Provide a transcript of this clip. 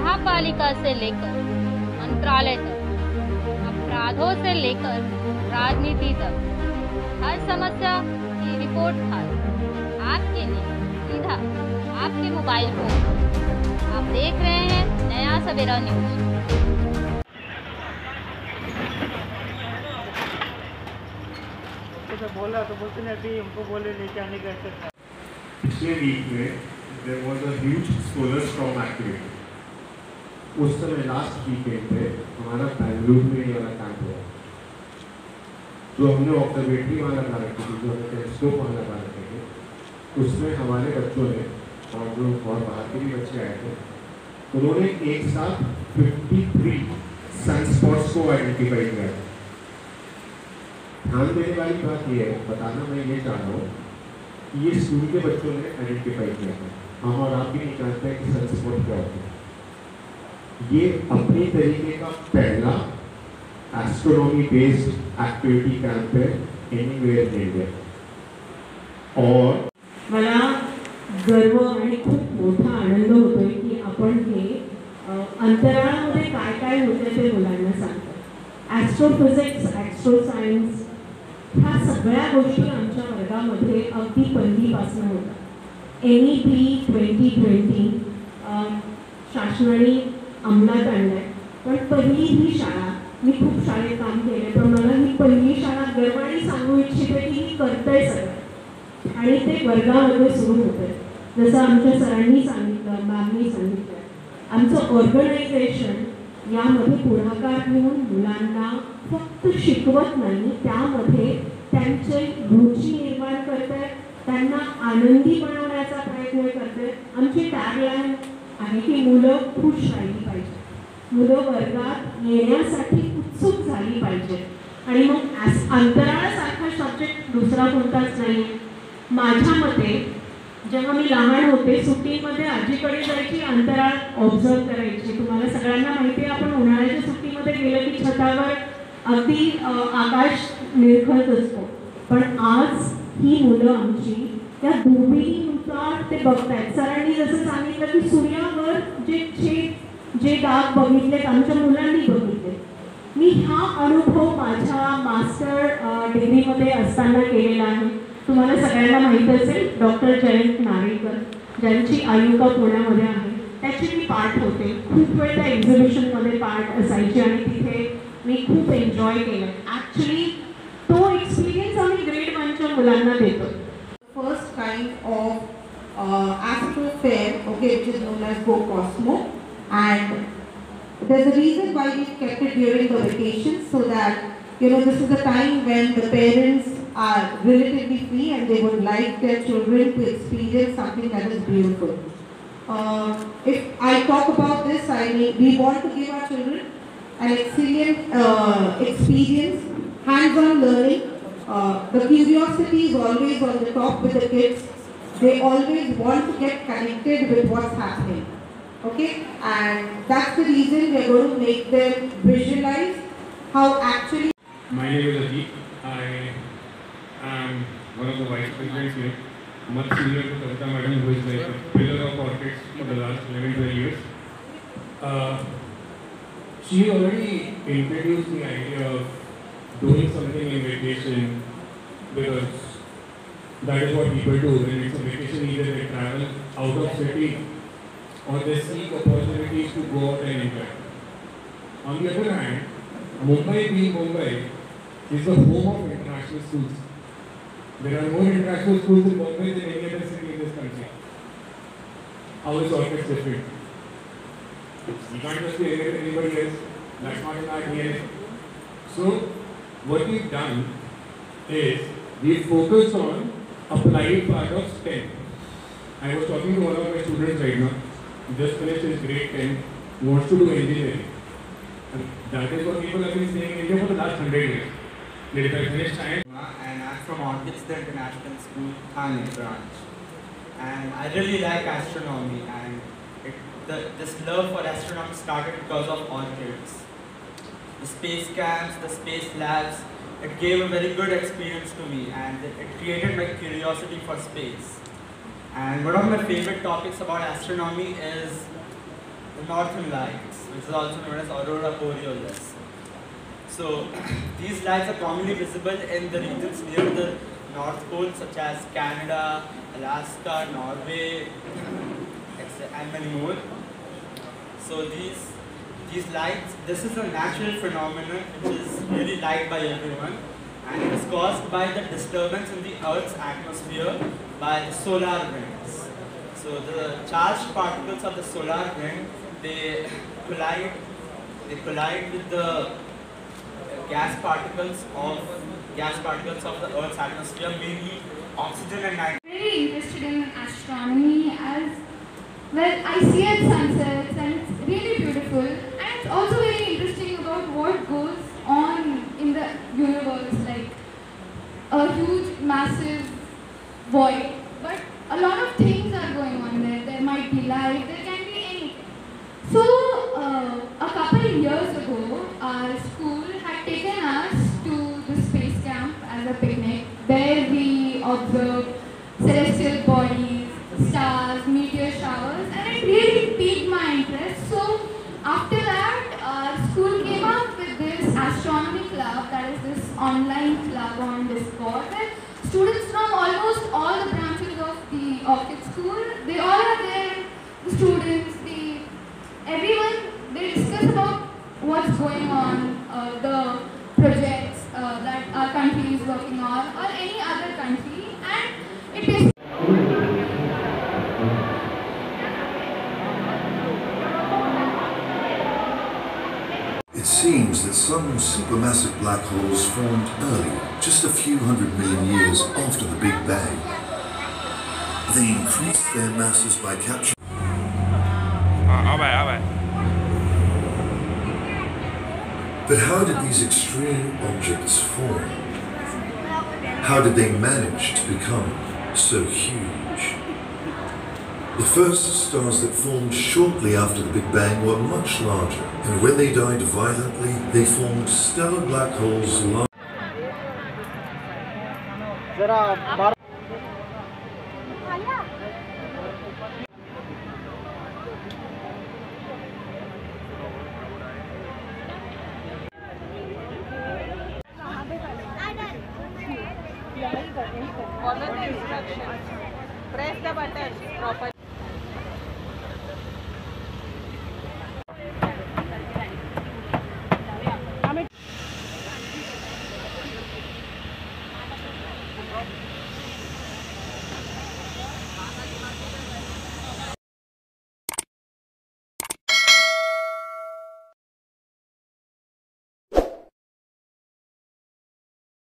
महापालिका से लेकर मंत्रालय तक, अपराधों से लेकर राजनीति तक, हर समस्या की रिपोर्ट खास आपके लिए सीधा आपके मोबाइल फोन पर। आप देख रहे हैं नया सवेरा न्यूज। तो बोला तो बोलते नहीं अभी हमको बोले लेके आने का ऐसा। पिछले वीक में there was a huge solar storm activity. उस समय लास्ट वीकेंड पे हमारा बेंगलुरु में ये वाला कैंप हुआ, जो हमने ऑब्जर्वेटरी वहाँ लगा रखी थी, जो हमने टेलीस्कोप वहाँ लगा रखे थे। उसमें हमारे बच्चों ने और जो और बाहर के भी बच्चे आए थे, उन्होंने एक साथ 53 सनस्पॉट्स को आइडेंटिफाई किया। ध्यान देने वाली बात यह है, बताना मैं ये चाह रहा हूँ कि ये स्कूल के बच्चों ने आइडेंटिफाई किया है। हम और आप भी नहीं जानते कि सनस्पॉट क्या होता है। ये अपनी तरीके का पहला एस्ट्रोनॉमी बेस्ड एक्टिविटी कैंप है एनीवेयर इन इंडिया। और मला गर्व आणि खूप मोठा आनंद होतोय की आपण हे अंतराळामध्ये काय काय होते ते मुलांना सांगतो। ॲस्ट्रोफिजिक्स, ॲस्ट्रोसायन्स ह्या सगळ्या गोष्टी आमच्या वर्गामध्ये अगदी पहिलीपासून होतात। NEP 2020 शासनाने अंमलात आणलाय, पण पहिली ही शाळा, मी खूप शाळेत काम केले पण मला ही पहिली शाळा गर्वाने सांगू इच्छिते की ही करतंय सगळं आणि ते वर्गामध्ये सुरू होतंय। जसं आमच्या सरांनी सांगितलं, मॅमनी सांगितलं, आमचं ऑर्गनायझेशन यामध्ये पुढाकार घेऊन मुलांना फक्त शिकवत नाही, त्यामध्ये त्यांचे रुची निर्माण करते, त्यांना आनंदी बनवण्याचा प्रयत्न करते। आमची टॅगलाईन आहे की मुलं खुश राहिली पाहिजे, मुलं वर्गात येण्यासाठी उत्सुक झाली पाहिजे। आणि मग अंतराळासारखा सब्जेक्ट दुसरा कोणताच नाही। माझ्या मते जेव्हा मी लहान होते, सुट्टीमध्ये आजीकडे जायची, अंतराळ ऑब्झर्व करायची। तुम्हाला सगळ्यांना माहिती आहे, आपण उन्हाळ्याच्या सुट्टीमध्ये गेलं की छतावर अगदी आकाश निरखत असतो, पण आज ही मुलं आमची त्या दुर्बिणीनुसार ते बघतायत। सरांनी जसं सांगितलं की सूर्यावर जे डाग बघितलेत आमच्या मुलांनी बघितले। मी हा अनुभव माझ्या मास्टर डिग्रीमध्ये असताना केलेला आहे। तुम्हाला सगळ्यांना माहीत असेल डॉक्टर जयंत नारेकर, ज्यांची आयुका पुण्यामध्ये आहे, त्याची मी पार्ट होते। खूप वेळ त्या एक्झिबिशनमध्ये पार्ट असायची आणि तिथे मी खूप एन्जॉय केलं। ॲक्च्युली तो एक्सपिरियन्स आम्ही ग्रेड 1च्या मुलांना देतो। First kind of astro fair, okay, which is known as Go Cosmo, and there's a reason why we kept it during the vacation, so that this is the time when the parents are relatively free and they would like their children to experience something that is beautiful. If I talk about this, I mean we want to give our children an excellent experience, hands-on learning. The curiosity is always on the top with the kids. They always want to get connected with what's happening. Okay, and that's the reason we are going to make them visualize how actually. My name is Ajit. I am one of the vice presidents here, much senior to Kavita madam, who is like a pillar of orchids for the last 11-12 years. She already introduced the idea of doing something in vacation, because that is what people do when it's a vacation. Either they travel out of city or they seek opportunities to go out and enjoy. On the other hand, Mumbai being Mumbai is the home of international schools. There are more international schools in Mumbai than any other city in this country. How is Orchids different? You can't just be anybody else. That's not in our DNA. So what we've done is we've focused on applied part of STEM. I was talking to one of my students right now, who just finished his grade 10, who wants to do engineering. And that is what people have been saying in India for the last 100 years. They finished science. And I'm from Orchids, the International School, Thane branch. And I really like astronomy, and this love for astronomy started because of Orchids. The space camps, the space labs, it gave a very good experience to me, and it created my curiosity for space. And one of my favorite topics about astronomy is the Northern Lights, which is also known as Aurora Borealis. So these lights are commonly visible in the regions near the North Pole, such as Canada, Alaska, Norway, and many more. So these lights, this is a natural phenomenon which is really liked by everyone, and it is caused by the disturbance in the Earth's atmosphere by the solar winds. So the charged particles of the solar wind, they collide with the gas particles of the Earth's atmosphere, mainly oxygen and nitrogen. Very interested in astronomy, as well I see at sunsets and it's really beautiful, and it's also very interesting about what goes on in the universe, like a huge massive void, but a lot of things are going on there. There might be life, there can be anything. So a couple of years ago, our school had taken us to the space camp as a picnic, where we observed celestial bodies, stars, meteor showers, and it really piqued my interest. So after that, our school came up with this astronomy club, that is this online club on Discord, where students from almost all the branches of the Orchid School, they all are there, the students, everyone, they discuss about what's going on, the projects that our country is working on, or any other country, and it is. It seems that some supermassive black holes formed early, just a few 100 million years after the Big Bang. They increased their masses by capturing. But how did these extreme objects form? How did they manage to become so huge? The first stars that formed shortly after the Big Bang were much larger, and when they died violently, they formed stellar black holes large. Follow the instructions. Press the button properly.